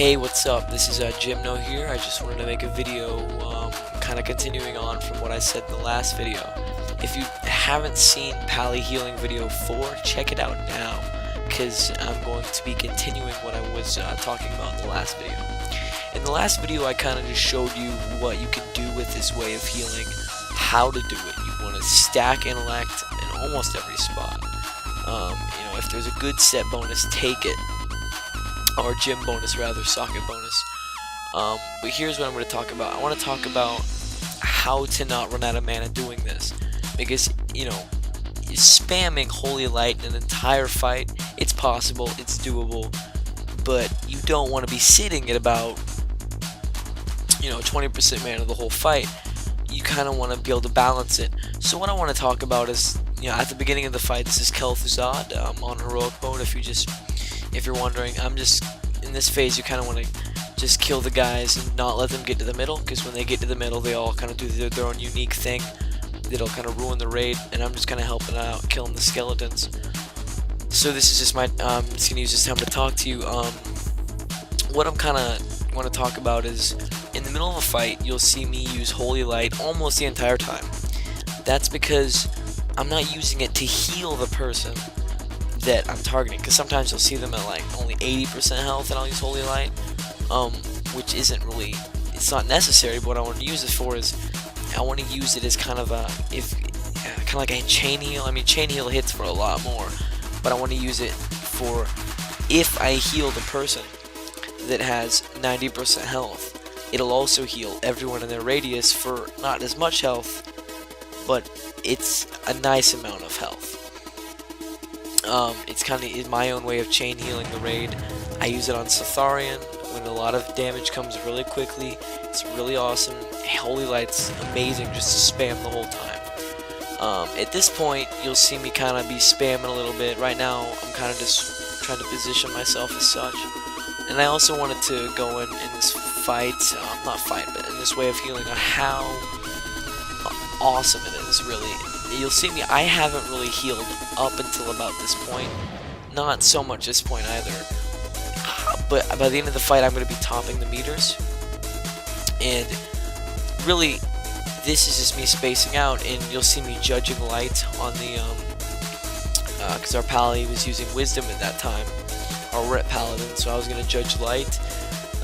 Hey, what's up? This is Jimno here. I just wanted to make a video kind of continuing on from what I said in the last video. If you haven't seen Pally Healing Video 4, check it out now, because I'm going to be continuing what I was talking about in the last video. In the last video, I kind of just showed you what you can do with this way of healing, how to do it. You want to stack intellect in almost every spot. If there's a good set bonus, take it. Or gym bonus rather, socket bonus. But here's what I'm going to talk about. I want to talk about how to not run out of mana doing this. Because, spamming Holy Light in an entire fight, it's possible, it's doable. But you don't want to be sitting at about, 20% mana the whole fight. You kind of want to be able to balance it. So what I want to talk about is, at the beginning of the fight, this is Kel'Thuzad on heroic mode. If you're wondering, I'm just in this phase. You kind of want to just kill the guys and not let them get to the middle, because when they get to the middle, they all kind of do their own unique thing that'll kind of ruin the raid. And I'm just kind of helping out, killing the skeletons. So this is just my. I'm just gonna use this time to talk to you. What I'm kind of want to talk about is in the middle of a fight, you'll see me use Holy Light almost the entire time. That's because I'm not using it to heal the person that I'm targeting, because sometimes you'll see them at like only 80% health and I'll use Holy Light, which isn't really, it's not necessary. But what I want to use it for is I want to use it as kind of like a chain heal. I mean, chain heal hits for a lot more, but I want to use it for if I heal the person that has 90% health, it'll also heal everyone in their radius for not as much health, but it's a nice amount of health. It's kind of my own way of chain healing the raid. I use it on Satharian when a lot of damage comes really quickly. It's really awesome. Holy Light's amazing just to spam the whole time. At this point, you'll see me kind of be spamming a little bit. Right now, I'm kind of just trying to position myself as such. And I also wanted to go in this fight, not fight, but in this way of healing on how awesome it is, really. You'll see me, I haven't really healed up until about this point. Not so much this point either. But by the end of the fight, I'm going to be topping the meters. And really, this is just me spacing out, and you'll see me judging light on the, because our Pally was using Wisdom at that time. Our Ret Paladin, so I was going to judge light.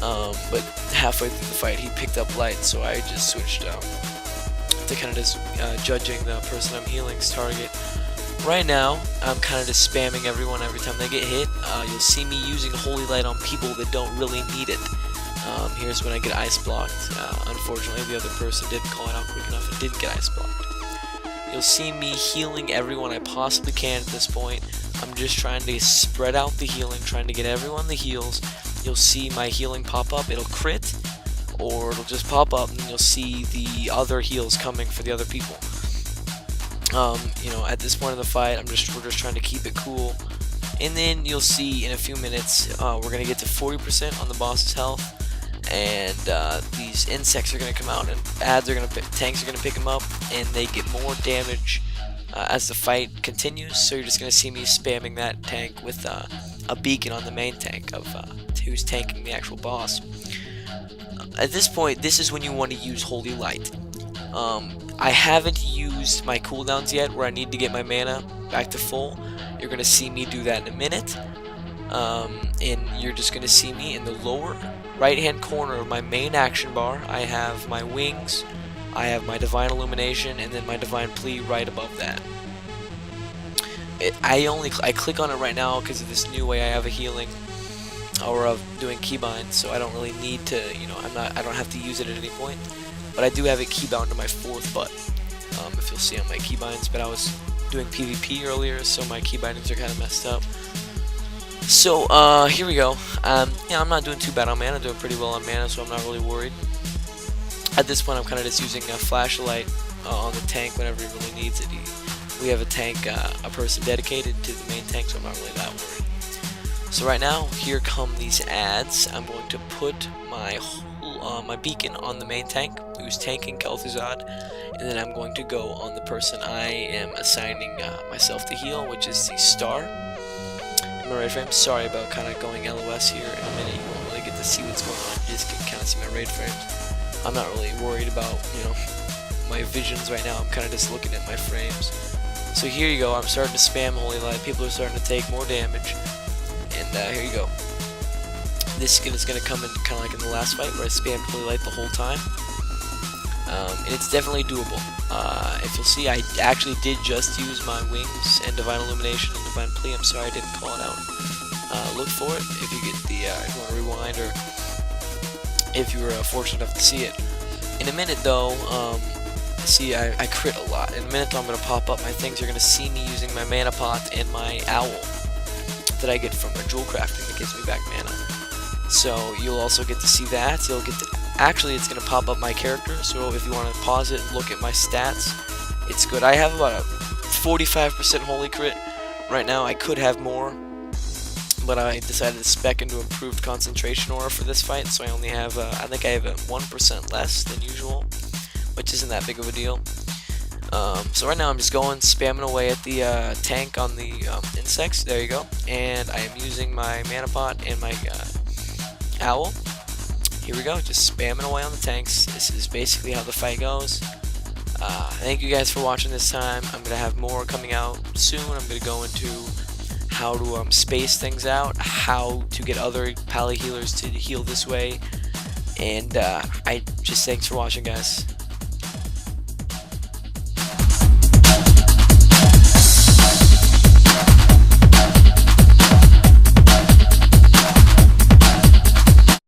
But halfway through the fight, he picked up light, so I just switched to kind of just judging the person I'm healing's target. Right now, I'm kind of just spamming everyone every time they get hit. You'll see me using Holy Light on people that don't really need it. Here's when I get ice blocked. Unfortunately, the other person didn't call it out quick enough and didn't get ice blocked. You'll see me healing everyone I possibly can at this point. I'm just trying to spread out the healing, trying to get everyone the heals. You'll see my healing pop up. It'll crit, or it'll just pop up, and you'll see the other heals coming for the other people. At this point in the fight, we're just trying to keep it cool. And then you'll see in a few minutes, we're gonna get to 40% on the boss's health, and these insects are gonna come out, and tanks are gonna pick them up, and they get more damage as the fight continues. So you're just gonna see me spamming that tank with a beacon on the main tank of who's tanking the actual boss. At this point, this is when you want to use Holy Light. I haven't used my cooldowns yet, where I need to get my mana back to full. You're going to see me do that in a minute. And you're just going to see me in the lower right hand corner of my main action bar. I have my wings, I have my Divine Illumination, and then my Divine Plea right above that. I click on it right now because of this new way I have a healing, or of doing keybind, so I don't really need to, I don't have to use it at any point. But I do have it keybound to my fourth button, if you'll see on my keybinds. But I was doing PvP earlier, so my keybindings are kind of messed up. So here we go. I'm not doing too bad on mana. I'm doing pretty well on mana, so I'm not really worried. At this point, I'm kind of just using a flashlight on the tank whenever he really needs it. We have a tank, a person dedicated to the main tank, so I'm not really that worried. So right now, here come these ads. I'm going to put my beacon on the main tank, who's tanking Kel'Thuzad, and then I'm going to go on the person I am assigning myself to heal, which is the Star. Am I right, fam? Sorry about kind of going LOS here. In a minute, you won't really get to to see what's going on. You just can kind of see my raid frames. I'm not really worried about, you know, my visions right now. I'm kind of just looking at my frames. So here you go. I'm starting to spam Holy Light. People are starting to take more damage. And here you go. This skin is going to come in kind of like in the last fight where I spammed Holy Light the whole time. And it's definitely doable. If you'll see, I actually did just use my wings and Divine Illumination and Divine Plea. I'm sorry I didn't call it out. Look for it if you get the, if you want to rewind, or if you were fortunate enough to see it. In a minute though, see, I crit a lot. In a minute though, I'm going to pop up my things. You're going to see me using my mana pot and my owl that I get from a jewel crafting that gives me back mana. So you'll also get to see that. You'll get to, actually it's going to pop up my character, so if you want to pause it and look at my stats, it's good. I have about a 45% holy crit right now. I could have more, but I decided to spec into improved concentration aura for this fight, so I only have, I think I have a 1% less than usual, which isn't that big of a deal. So right now I'm just going, spamming away at the tank on the insects, there you go, and I am using my mana pot and my owl. Here we go, just spamming away on the tanks. This is basically how the fight goes. Thank you guys for watching this time. I'm going to have more coming out soon. I'm going to go into how to space things out, how to get other pally healers to heal this way, and thanks for watching, guys.